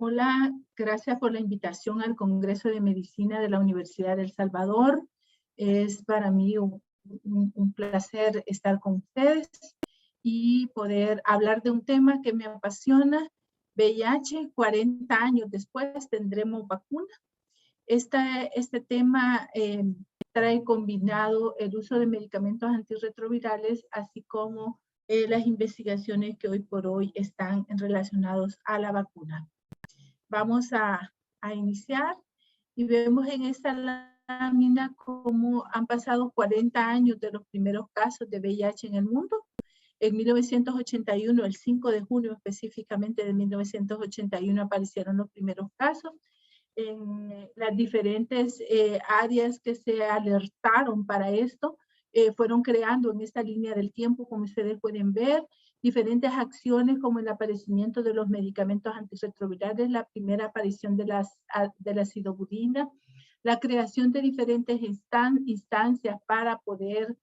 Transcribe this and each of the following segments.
Hola, gracias por la invitación al Congreso de Medicina de la Universidad de El Salvador. Es para mí un placer estar con ustedes y poder hablar de un tema que me apasiona. VIH, 40 años después tendremos vacuna. Este tema trae combinado el uso de medicamentos antirretrovirales, así como las investigaciones que hoy por hoy están relacionados a la vacuna. Vamos a iniciar y vemos en esta lámina cómo han pasado 40 años de los primeros casos de VIH en el mundo. En 1981, el 5 de junio específicamente de 1981, aparecieron los primeros casos. En las diferentes áreas que se alertaron para esto, fueron creando en esta línea del tiempo, como ustedes pueden ver, diferentes acciones como el aparecimiento de los medicamentos antirretrovirales, la primera aparición de la sidobudina, la creación de diferentes instancias para poder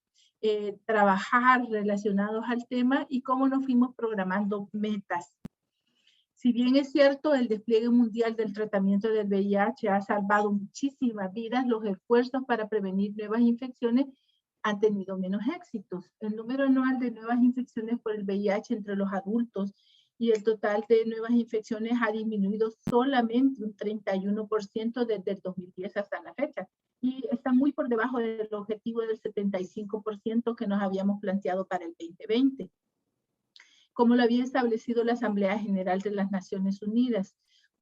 trabajar relacionados al tema y cómo nos fuimos programando metas. Si bien es cierto, el despliegue mundial del tratamiento del VIH ha salvado muchísimas vidas, los esfuerzos para prevenir nuevas infecciones han tenido menos éxitos. El número anual de nuevas infecciones por el VIH entre los adultos y el total de nuevas infecciones ha disminuido solamente un 31% desde el 2010 hasta la fecha. Y está muy por debajo del objetivo del 75% que nos habíamos planteado para el 2020. Como lo había establecido la Asamblea General de las Naciones Unidas.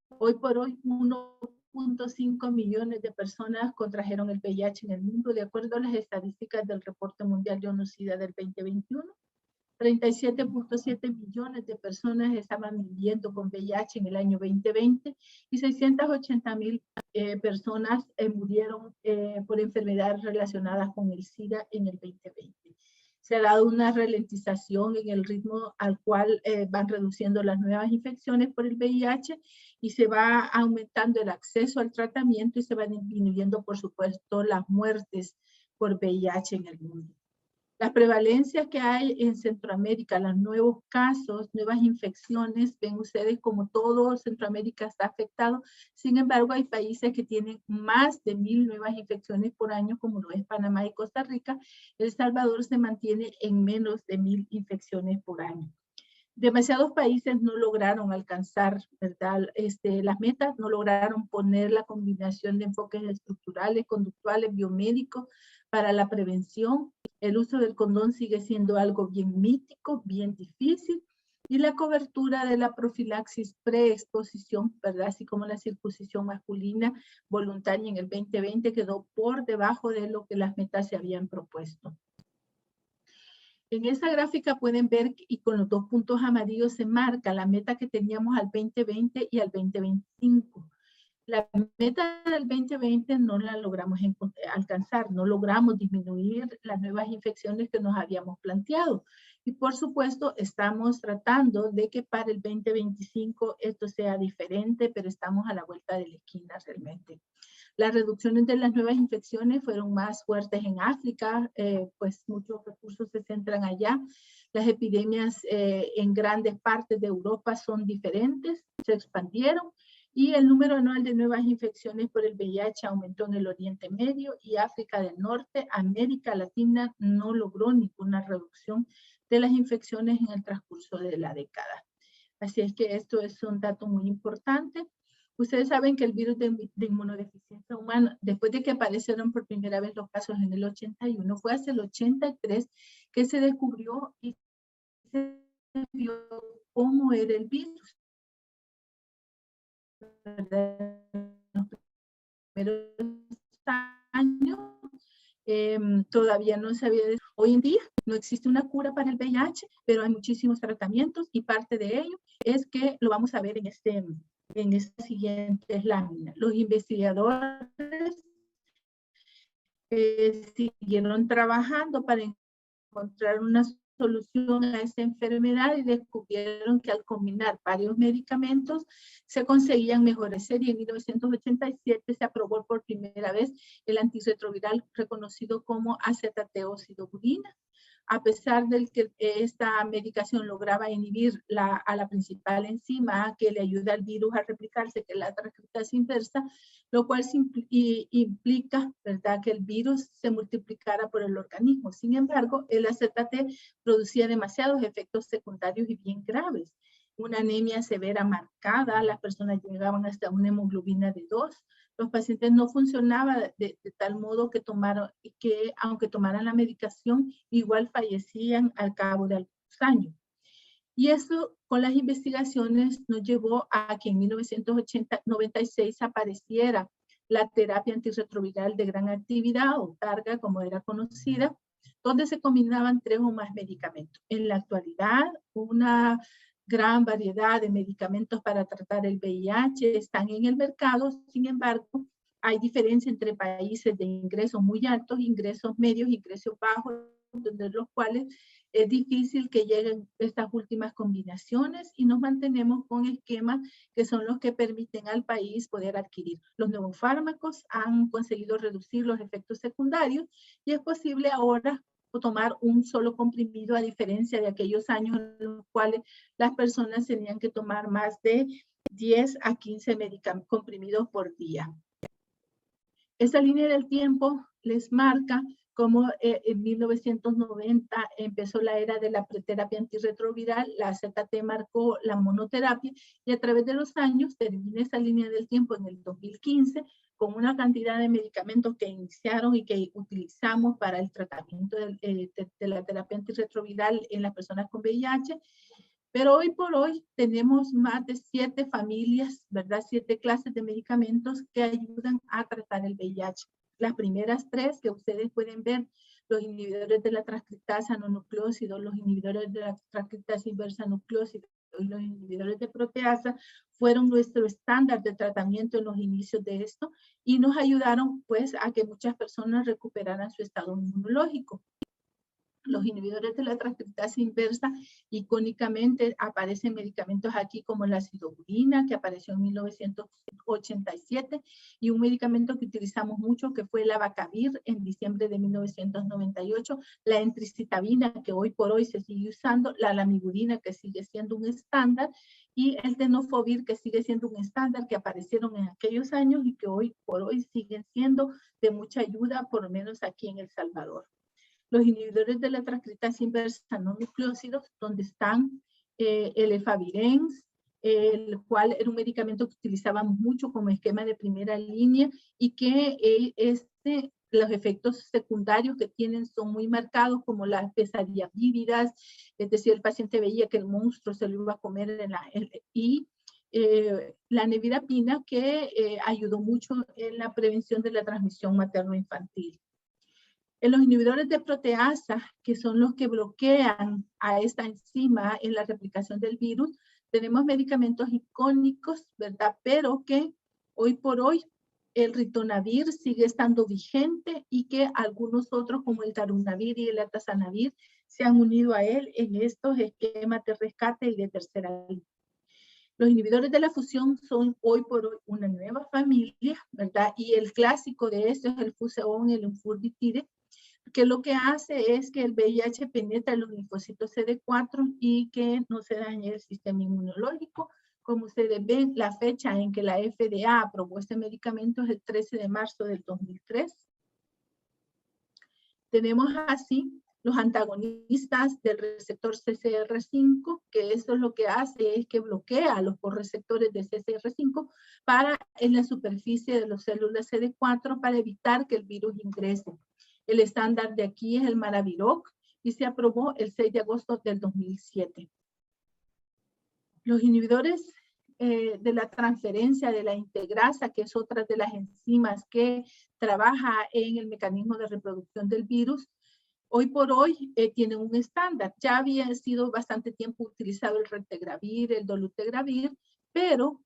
Hoy por hoy, 1.5 millones de personas contrajeron el VIH en el mundo, de acuerdo a las estadísticas del Reporte Mundial de ONU-SIDA del 2021. 37.7 millones de personas estaban viviendo con VIH en el año 2020 y 680,000 personas murieron por enfermedades relacionadas con el SIDA en el 2020. Se ha dado una ralentización en el ritmo al cual van reduciendo las nuevas infecciones por el VIH y se va aumentando el acceso al tratamiento y se van disminuyendo, por supuesto, las muertes por VIH en el mundo. Las prevalencias que hay en Centroamérica, los nuevos casos, nuevas infecciones, ven ustedes como todo Centroamérica está afectado. Sin embargo, hay países que tienen más de 1,000 nuevas infecciones por año, como lo es Panamá y Costa Rica. El Salvador se mantiene en menos de 1,000 infecciones por año. Demasiados países no lograron alcanzar, ¿verdad? Las metas, no lograron poner la combinación de enfoques estructurales, conductuales, biomédicos para la prevención. El uso del condón sigue siendo algo bien mítico, bien difícil, y la cobertura de la profilaxis preexposición, ¿verdad? Así como la circuncisión masculina voluntaria en el 2020 quedó por debajo de lo que las metas se habían propuesto. En esa gráfica pueden ver, y con los 2 puntos amarillos se marca la meta que teníamos al 2020 y al 2025. La meta del 2020 no la logramos alcanzar, no logramos disminuir las nuevas infecciones que nos habíamos planteado. Y por supuesto, estamos tratando de que para el 2025 esto sea diferente, pero estamos a la vuelta de la esquina realmente. Las reducciones de las nuevas infecciones fueron más fuertes en África, pues muchos recursos se centran allá. Las epidemias en grandes partes de Europa son diferentes, se expandieron y el número anual de nuevas infecciones por el VIH aumentó en el Oriente Medio y África del Norte. América Latina no logró ninguna reducción de las infecciones en el transcurso de la década. Así es que esto es un dato muy importante. Ustedes saben que el virus de inmunodeficiencia humana, después de que aparecieron por primera vez los casos en el 81, fue hacia el 83 que se descubrió y se vio cómo era el virus. En los primeros años todavía no se había. Hoy en día no existe una cura para el VIH, pero hay muchísimos tratamientos y parte de ello es que lo vamos a ver en estas siguientes láminas. Los investigadores siguieron trabajando para encontrar una solución a esta enfermedad y descubrieron que al combinar varios medicamentos se conseguían mejores series. En 1987 se aprobó por primera vez el antirretroviral reconocido como AZT o sidobudina. a pesar de que esta medicación lograba inhibir a la principal enzima que le ayuda al virus a replicarse, que es la transcriptasa inversa, lo cual implica, ¿verdad?, que el virus se multiplicara por el organismo. Sin embargo, el AZT producía demasiados efectos secundarios y bien graves. Una anemia severa marcada, las personas llegaban hasta una hemoglobina de 2. Los pacientes no funcionaban de tal modo que aunque tomaran la medicación, igual fallecían al cabo de algunos años. Y eso con las investigaciones nos llevó a que en 1996 apareciera la terapia antirretroviral de gran actividad, o TARGA como era conocida, donde se combinaban 3 o más medicamentos. En la actualidad, una gran variedad de medicamentos para tratar el VIH están en el mercado. Sin embargo, hay diferencia entre países de ingresos muy altos, ingresos medios, ingresos bajos, de los cuales es difícil que lleguen estas últimas combinaciones, y nos mantenemos con esquemas que son los que permiten al país poder adquirir. Los nuevos fármacos han conseguido reducir los efectos secundarios y es posible ahora tomar un solo comprimido, a diferencia de aquellos años en los cuales las personas tenían que tomar más de 10 a 15 comprimidos por día. Esta línea del tiempo les marca cómo en 1990 empezó la era de la preterapia antirretroviral, la AZT marcó la monoterapia, y a través de los años termina esa línea del tiempo en el 2015 con una cantidad de medicamentos que iniciaron y que utilizamos para el tratamiento de la terapia antirretroviral en las personas con VIH. Pero hoy por hoy tenemos más de 7 familias, ¿verdad? 7 clases de medicamentos que ayudan a tratar el VIH. Las primeras 3 que ustedes pueden ver, los inhibidores de la transcriptasa no nucleócido, los inhibidores de la transcriptasa inversa nucleócido y los inhibidores de proteasa, fueron nuestro estándar de tratamiento en los inicios de esto, y nos ayudaron pues a que muchas personas recuperaran su estado inmunológico. Los inhibidores de la transcriptasa inversa, icónicamente aparecen medicamentos aquí como la acidobulina, que apareció en 1987, y un medicamento que utilizamos mucho que fue el abacavir en diciembre de 1998, la entricitabina, que hoy por hoy se sigue usando, la lamivudina, que sigue siendo un estándar, y el tenofovir, que sigue siendo un estándar, que aparecieron en aquellos años y que hoy por hoy siguen siendo de mucha ayuda, por lo menos aquí en El Salvador. Los inhibidores de la transcriptasa inversa no nucleócidos, donde están el efavirenz, el cual era un medicamento que utilizábamos mucho como esquema de primera línea, y que los efectos secundarios que tienen son muy marcados, como las pesadillas vívidas, es decir, el paciente veía que el monstruo se lo iba a comer la nevirapina, que ayudó mucho en la prevención de la transmisión materno-infantil. En los inhibidores de proteasa, que son los que bloquean a esta enzima en la replicación del virus, tenemos medicamentos icónicos, ¿verdad? Pero que hoy por hoy el ritonavir sigue estando vigente, y que algunos otros como el darunavir y el atazanavir se han unido a él en estos esquemas de rescate y de tercera línea. Los inhibidores de la fusión son hoy por hoy una nueva familia, ¿verdad? Y el clásico de esto es el Fuseón y el Infurvitide, que lo que hace es que el VIH penetra los linfocitos CD4 y que no se dañe el sistema inmunológico. Como ustedes ven, la fecha en que la FDA aprobó este medicamento es el 13 de marzo del 2003. Tenemos así los antagonistas del receptor CCR5, que eso lo que hace es que bloquea a los correceptores de CCR5 en la superficie de las células CD4 para evitar que el virus ingrese. El estándar de aquí es el Maraviroc y se aprobó el 6 de agosto del 2007. Los inhibidores de la transferencia de la integrasa, que es otra de las enzimas que trabaja en el mecanismo de reproducción del virus, hoy por hoy tienen un estándar. Ya había sido bastante tiempo utilizado el reltegravir, el dolutegravir, pero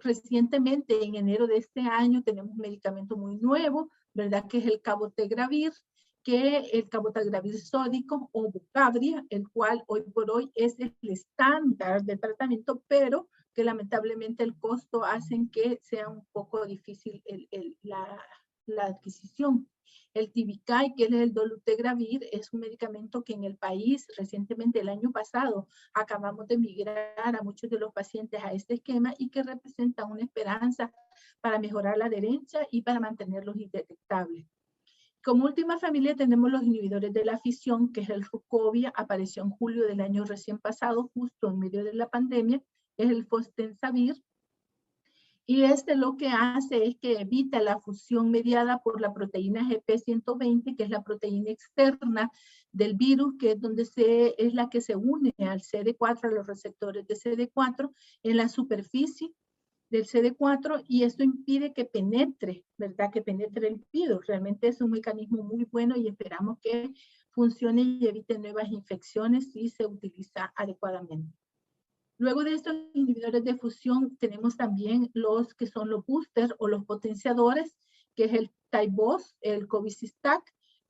recientemente, en enero de este año, tenemos un medicamento muy nuevo, ¿verdad? Que es el cabotegravir, sódico o bucabria, el cual hoy por hoy es el estándar de tratamiento, pero que lamentablemente el costo hace que sea un poco difícil la adquisición. El Tivical, que es el dolutegravir, es un medicamento que en el país recientemente, el año pasado, acabamos de migrar a muchos de los pacientes a este esquema y que representa una esperanza para mejorar la adherencia y para mantenerlos indetectables. Como última familia tenemos los inhibidores de la fisión, que es el Rucovia, apareció en julio del año recién pasado, justo en medio de la pandemia, es el Fostensavir. Y lo que hace es que evita la fusión mediada por la proteína GP120, que es la proteína externa del virus, que es donde es la que se une al CD4, a los receptores de CD4, en la superficie del CD4, y esto impide que penetre, ¿verdad? Que penetre el virus. Realmente es un mecanismo muy bueno y esperamos que funcione y evite nuevas infecciones si se utiliza adecuadamente. Luego de estos inhibidores de fusión, tenemos también los que son los boosters o los potenciadores, que es el Taibos, el Covicistat,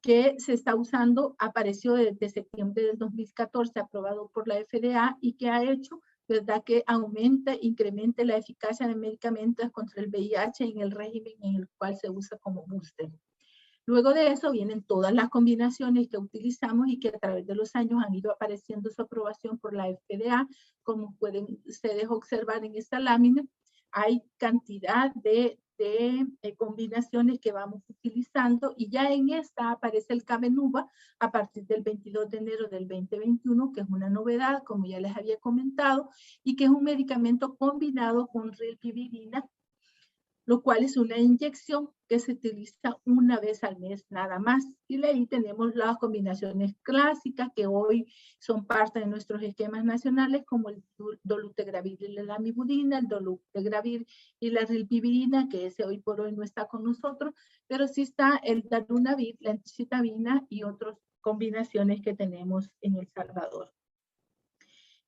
que se está usando, apareció desde septiembre del 2014, aprobado por la FDA, y que ha hecho, ¿verdad?, que incremente la eficacia de medicamentos contra el VIH en el régimen en el cual se usa como booster. Luego de eso vienen todas las combinaciones que utilizamos y que a través de los años han ido apareciendo su aprobación por la FDA. Como pueden ustedes observar en esta lámina, hay cantidad de combinaciones que vamos utilizando, y ya en esta aparece el Cabenuva a partir del 22 de enero del 2021, que es una novedad, como ya les había comentado, y que es un medicamento combinado con rilpivirina, lo cual es una inyección que se utiliza una vez al mes nada más. Y ahí tenemos las combinaciones clásicas que hoy son parte de nuestros esquemas nacionales, como el dolutegravir y la lamivudina, el dolutegravir y la rilpivirina, que ese hoy por hoy no está con nosotros, pero sí está el darunavir, la entecitabina y otras combinaciones que tenemos en El Salvador.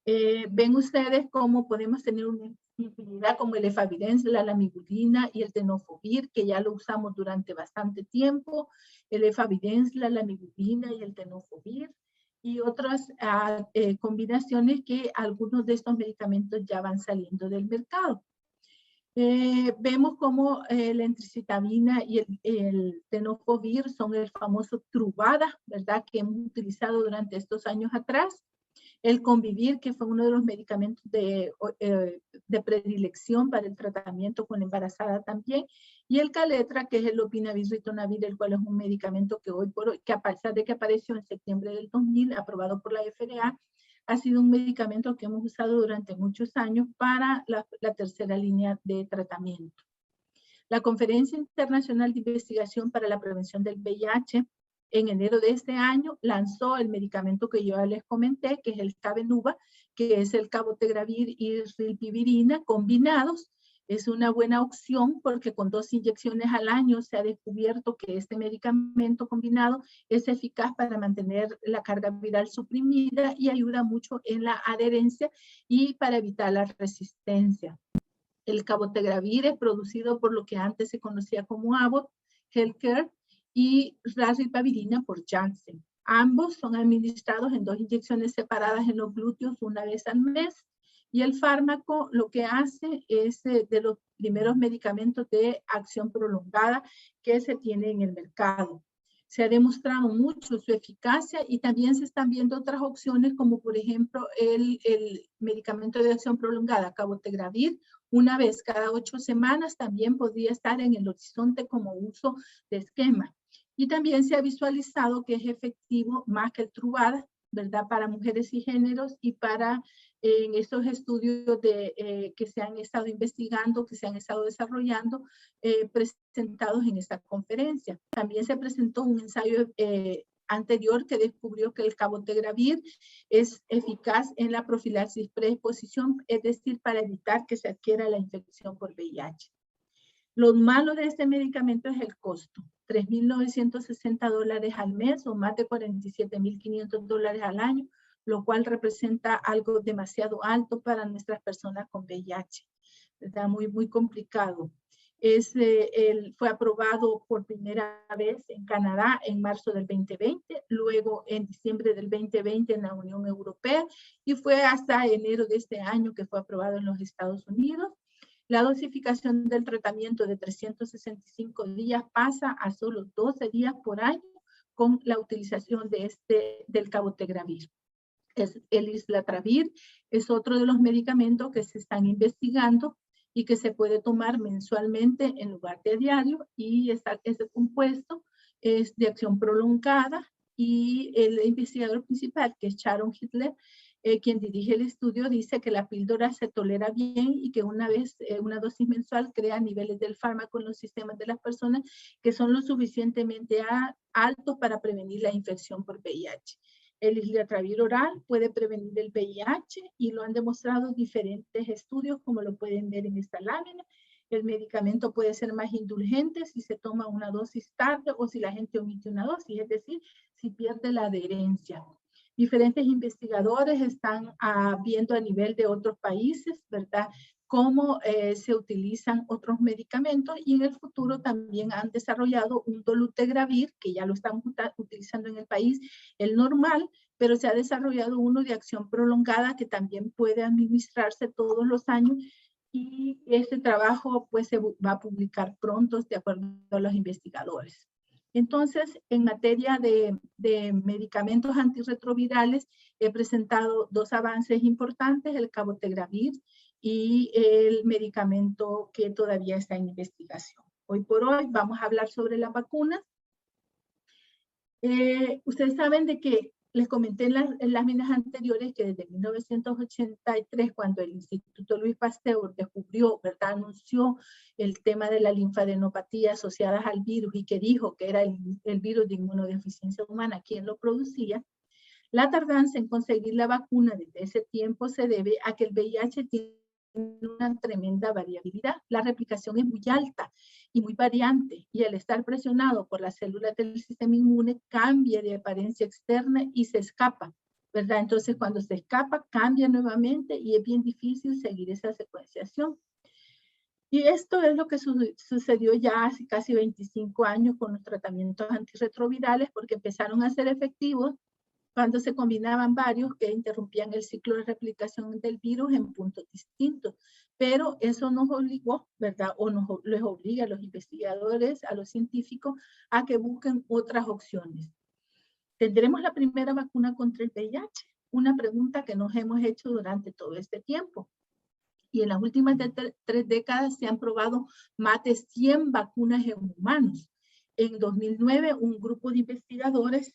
Ven ustedes cómo podemos tener una infinidad como el efavirenz, la lamivudina y el tenofovir, que ya lo usamos durante bastante tiempo, el efavirenz, la lamivudina y el tenofovir, y otras combinaciones que algunos de estos medicamentos ya van saliendo del mercado. Vemos como la entecitabina y el tenofovir son el famoso Truvada, ¿verdad?, que hemos utilizado durante estos años atrás. El Convivir, que fue uno de los medicamentos de predilección para el tratamiento con la embarazada también, y el Caletra, que es el lopinavir-ritonavir, el cual es un medicamento que hoy por hoy, que a pesar de que apareció en septiembre del 2000, aprobado por la FDA, ha sido un medicamento que hemos usado durante muchos años para la tercera línea de tratamiento. La Conferencia Internacional de Investigación para la Prevención del VIH, en enero de este año, lanzó el medicamento que yo ya les comenté, que es el Cabenuva, que es el cabotegravir y rilpivirina combinados. Es una buena opción porque con 2 inyecciones al año se ha descubierto que este medicamento combinado es eficaz para mantener la carga viral suprimida y ayuda mucho en la adherencia y para evitar la resistencia. El cabotegravir es producido por lo que antes se conocía como Abbott Healthcare, y la rilpivirina por Janssen. Ambos son administrados en 2 inyecciones separadas en los glúteos una vez al mes, y el fármaco lo que hace es de los primeros medicamentos de acción prolongada que se tiene en el mercado. Se ha demostrado mucho su eficacia y también se están viendo otras opciones, como por ejemplo el medicamento de acción prolongada, cabotegravir, una vez cada 8 semanas, también podría estar en el horizonte como uso de esquema. Y también se ha visualizado que es efectivo más que el Truvada, ¿verdad?, para mujeres y géneros, y para en estos estudios que se han estado investigando, que se han estado desarrollando, presentados en esta conferencia. También se presentó un ensayo anterior que descubrió que el cabotegravir es eficaz en la profilaxis preexposición, es decir, para evitar que se adquiera la infección por VIH. Lo malo de este medicamento es el costo, $3,960 al mes o más de $47,500 al año, lo cual representa algo demasiado alto para nuestras personas con VIH. Está muy, muy complicado. Fue aprobado por primera vez en Canadá en marzo del 2020, luego en diciembre del 2020 en la Unión Europea, y fue hasta enero de este año que fue aprobado en los Estados Unidos. La dosificación del tratamiento de 365 días pasa a solo 12 días por año con la utilización del cabotegravir. El islatravir es otro de los medicamentos que se están investigando y que se puede tomar mensualmente en lugar de a diario, y ese compuesto es de acción prolongada, y el investigador principal, que es Sharon Hitler, quien dirige el estudio, dice que la píldora se tolera bien y que una dosis mensual crea niveles del fármaco en los sistemas de las personas que son lo suficientemente altos para prevenir la infección por VIH. El islatravir oral puede prevenir el VIH y lo han demostrado diferentes estudios, como lo pueden ver en esta lámina. El medicamento puede ser más indulgente si se toma una dosis tarde o si la gente omite una dosis, es decir, si pierde la adherencia. Diferentes investigadores están viendo a nivel de otros países, ¿verdad?, cómo se utilizan otros medicamentos, y en el futuro también han desarrollado un dolutegravir, que ya lo están utilizando en el país, el normal, pero se ha desarrollado uno de acción prolongada que también puede administrarse todos los años, y este trabajo pues se va a publicar pronto de acuerdo a los investigadores. Entonces, en materia de medicamentos antirretrovirales, he presentado dos avances importantes: el cabotegravir y el medicamento que todavía está en investigación. Hoy por hoy vamos a hablar sobre las vacunas. Ustedes saben de que les comenté en las láminas anteriores que desde 1983, cuando el Instituto Louis Pasteur descubrió, ¿verdad?, anunció el tema de la linfadenopatía asociadas al virus, y que dijo que era el virus de inmunodeficiencia humana quien lo producía, la tardanza en conseguir la vacuna desde ese tiempo se debe a que el VIH tiene una tremenda variabilidad. La replicación es muy alta y muy variante, y al estar presionado por las células del sistema inmune cambia de apariencia externa y se escapa, ¿verdad? Entonces, cuando se escapa, cambia nuevamente y es bien difícil seguir esa secuenciación. Y esto es lo que sucedió ya hace casi 25 años con los tratamientos antirretrovirales, porque empezaron a ser efectivos cuando se combinaban varios que interrumpían el ciclo de replicación del virus en puntos distintos. Pero eso nos obligó, ¿verdad?, o les obliga a los investigadores, a los científicos, a que busquen otras opciones. ¿Tendremos la primera vacuna contra el VIH? Una pregunta que nos hemos hecho durante todo este tiempo. Y en las últimas 3 décadas se han probado más de 100 vacunas en humanos. En 2009, un grupo de investigadores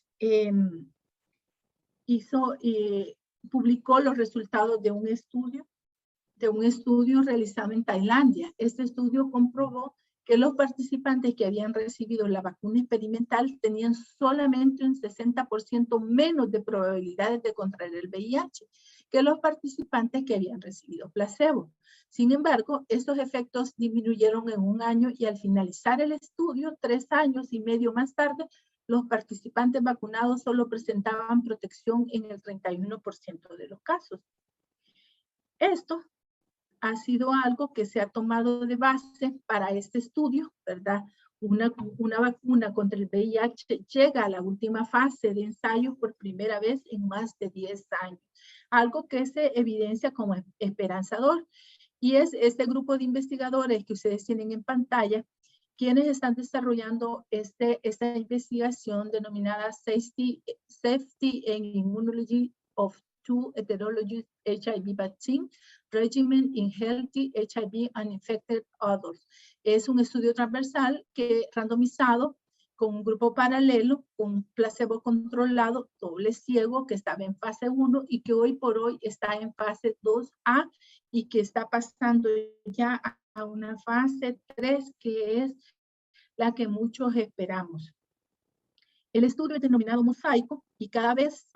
publicó los resultados de un estudio realizado en Tailandia. Este estudio comprobó que los participantes que habían recibido la vacuna experimental tenían solamente un 60% menos de probabilidades de contraer el VIH que los participantes que habían recibido placebo. Sin embargo, estos efectos disminuyeron en un año, y al finalizar el estudio, 3 años y medio más tarde, los participantes vacunados solo presentaban protección en el 31% de los casos. Esto ha sido algo que se ha tomado de base para este estudio, ¿verdad? Una vacuna contra el VIH llega a la última fase de ensayo por primera vez en más de 10 años, algo que se evidencia como esperanzador. Y es este grupo de investigadores que ustedes tienen en pantalla quienes están desarrollando esta investigación denominada Safety and Immunology of Two Heterologous HIV Vaccine Regimen in Healthy HIV and Infected Adults. Es un estudio transversal randomizado con un grupo paralelo, con un placebo controlado, doble ciego, que estaba en fase 1 y que hoy por hoy está en fase 2A, y que está pasando ya a una fase 3, que es la que muchos esperamos. El estudio es denominado Mosaico, y cada vez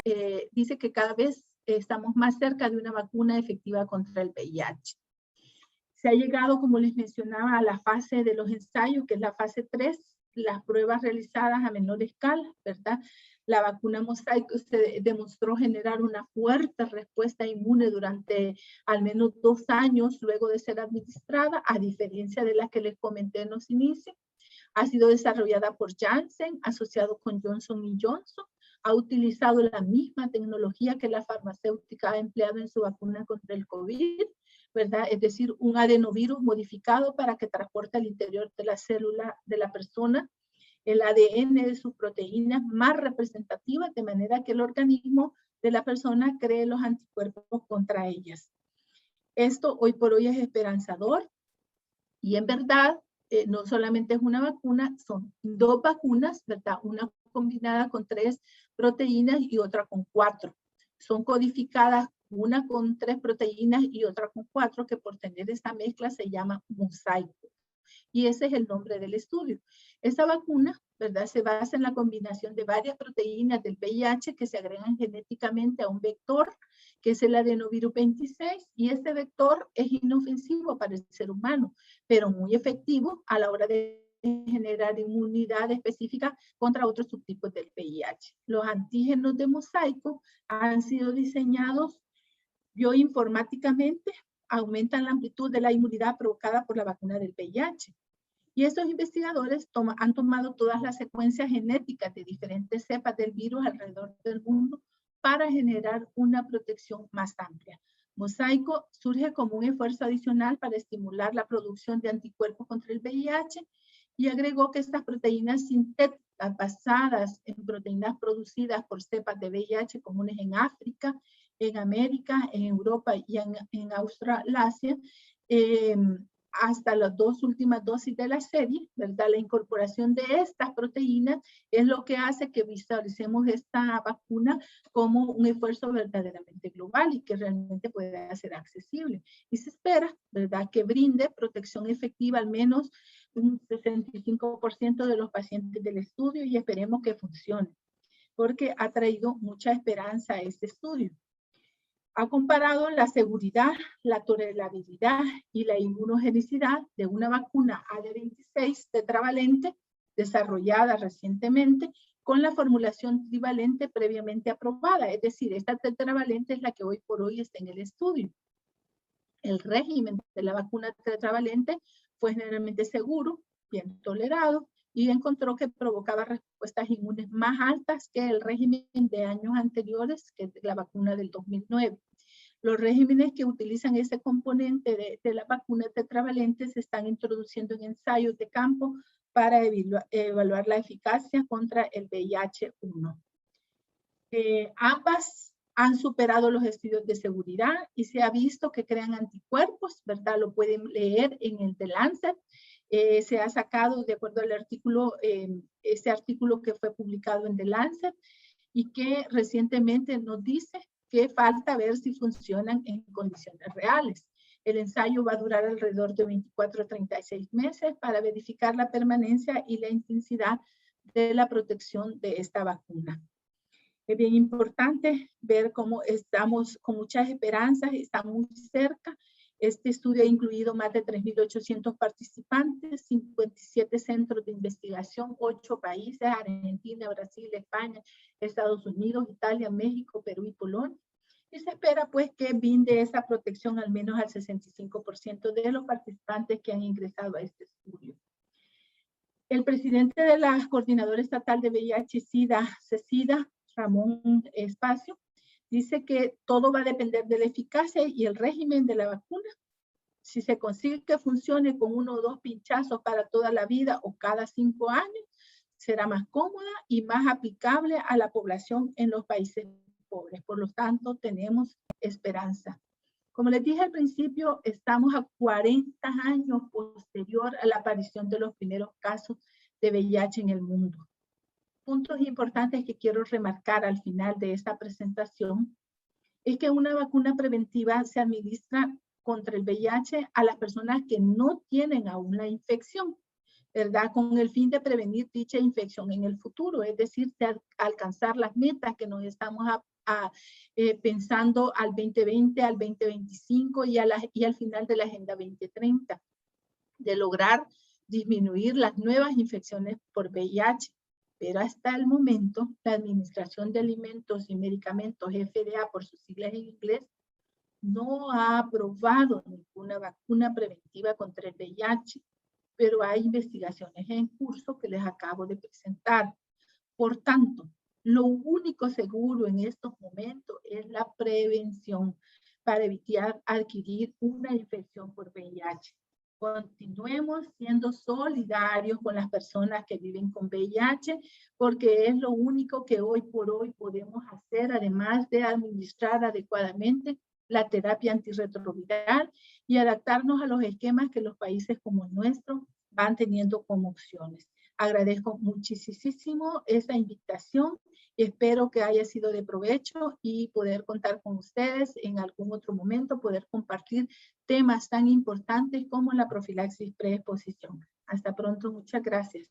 dice que cada vez estamos más cerca de una vacuna efectiva contra el VIH. Se ha llegado, como les mencionaba, a la fase de los ensayos, que es la fase 3, las pruebas realizadas a menor escala, ¿verdad? La vacuna Mosaico se demostró generar una fuerte respuesta inmune durante al menos 2 años luego de ser administrada, a diferencia de la que les comenté en los inicios. Ha sido desarrollada por Janssen, asociado con Johnson & Johnson. Ha utilizado la misma tecnología que la farmacéutica ha empleado en su vacuna contra el COVID. ¿verdad? Es decir, un adenovirus modificado para que transporte al interior de la célula de la persona el ADN de sus proteínas más representativas, de manera que el organismo de la persona cree los anticuerpos contra ellas. Esto hoy por hoy es esperanzador y en verdad no solamente es una vacuna, son dos vacunas, ¿verdad? Una combinada con 3 proteínas y otra con 4. Son codificadas una con 3 proteínas y otra con 4, que por tener esta mezcla se llama mosaico. Y ese es el nombre del estudio. Esta vacuna, ¿verdad? Se basa en la combinación de varias proteínas del VIH que se agregan genéticamente a un vector, que es el adenovirus 26, y este vector es inofensivo para el ser humano, pero muy efectivo a la hora de generar inmunidad específica contra otros subtipos del VIH. Los antígenos de mosaico han sido diseñados bioinformáticamente, aumentan la amplitud de la inmunidad provocada por la vacuna del VIH. Y estos investigadores han tomado todas las secuencias genéticas de diferentes cepas del virus alrededor del mundo para generar una protección más amplia. Mosaico surge como un esfuerzo adicional para estimular la producción de anticuerpos contra el VIH y agregó que estas proteínas sintéticas basadas en proteínas producidas por cepas de VIH comunes en África, en América, en Europa y en Australasia, hasta las 2 últimas dosis de la serie, ¿verdad? La incorporación de estas proteínas es lo que hace que visualicemos esta vacuna como un esfuerzo verdaderamente global y que realmente pueda ser accesible. Y se espera, ¿verdad?, que brinde protección efectiva al menos un 65% de los pacientes del estudio y esperemos que funcione, porque ha traído mucha esperanza a este estudio. Ha comparado la seguridad, la tolerabilidad y la inmunogenicidad de una vacuna AD26 tetravalente desarrollada recientemente con la formulación trivalente previamente aprobada. Es decir, esta tetravalente es la que hoy por hoy está en el estudio. El régimen de la vacuna tetravalente fue generalmente seguro, bien tolerado, y encontró que provocaba respuestas inmunes más altas que el régimen de años anteriores, que es la vacuna del 2009. Los regímenes que utilizan ese componente de la vacuna tetravalente se están introduciendo en ensayos de campo para evaluar la eficacia contra el VIH-1. Ambas han superado los estudios de seguridad y se ha visto que crean anticuerpos, ¿verdad? Lo pueden leer en el The Lancet. Se ha sacado, de acuerdo al artículo, ese artículo que fue publicado en The Lancet y que recientemente nos dice que falta ver si funcionan en condiciones reales. El ensayo va a durar alrededor de 24 a 36 meses para verificar la permanencia y la intensidad de la protección de esta vacuna. Es bien importante ver cómo estamos con muchas esperanzas, estamos muy cerca. Este estudio ha incluido más de 3.800 participantes, 57 centros de investigación, 8 países, Argentina, Brasil, España, Estados Unidos, Italia, México, Perú y Polonia. Y se espera pues que brinde esa protección al menos al 65% de los participantes que han ingresado a este estudio. El presidente de la Coordinadora Estatal de VIH-Sida, CESIDA, Ramón Espacio, dice que todo va a depender de la eficacia y el régimen de la vacuna. Si se consigue que funcione con 1 o 2 pinchazos para toda la vida o cada 5 años, será más cómoda y más aplicable a la población en los países pobres. Por lo tanto, tenemos esperanza. Como les dije al principio, estamos a 40 años posterior a la aparición de los primeros casos de VIH en el mundo. Puntos importantes que quiero remarcar al final de esta presentación es que una vacuna preventiva se administra contra el VIH a las personas que no tienen aún la infección, ¿verdad? Con el fin de prevenir dicha infección en el futuro, es decir, de alcanzar las metas que nos estamos pensando al 2020, al 2025 y al final de la Agenda 2030, de lograr disminuir las nuevas infecciones por VIH. Pero hasta el momento, la Administración de Alimentos y Medicamentos, FDA por sus siglas en inglés, no ha aprobado ninguna vacuna preventiva contra el VIH, pero hay investigaciones en curso que les acabo de presentar. Por tanto, lo único seguro en estos momentos es la prevención. para evitar adquirir una infección por VIH. Continuemos siendo solidarios con las personas que viven con VIH, porque es lo único que hoy por hoy podemos hacer, además de administrar adecuadamente la terapia antirretroviral y adaptarnos a los esquemas que los países como el nuestro van teniendo como opciones. Agradezco muchísimo esa invitación y espero que haya sido de provecho y poder contar con ustedes en algún otro momento, poder compartir temas tan importantes como la profilaxis preexposición. Hasta pronto, muchas gracias.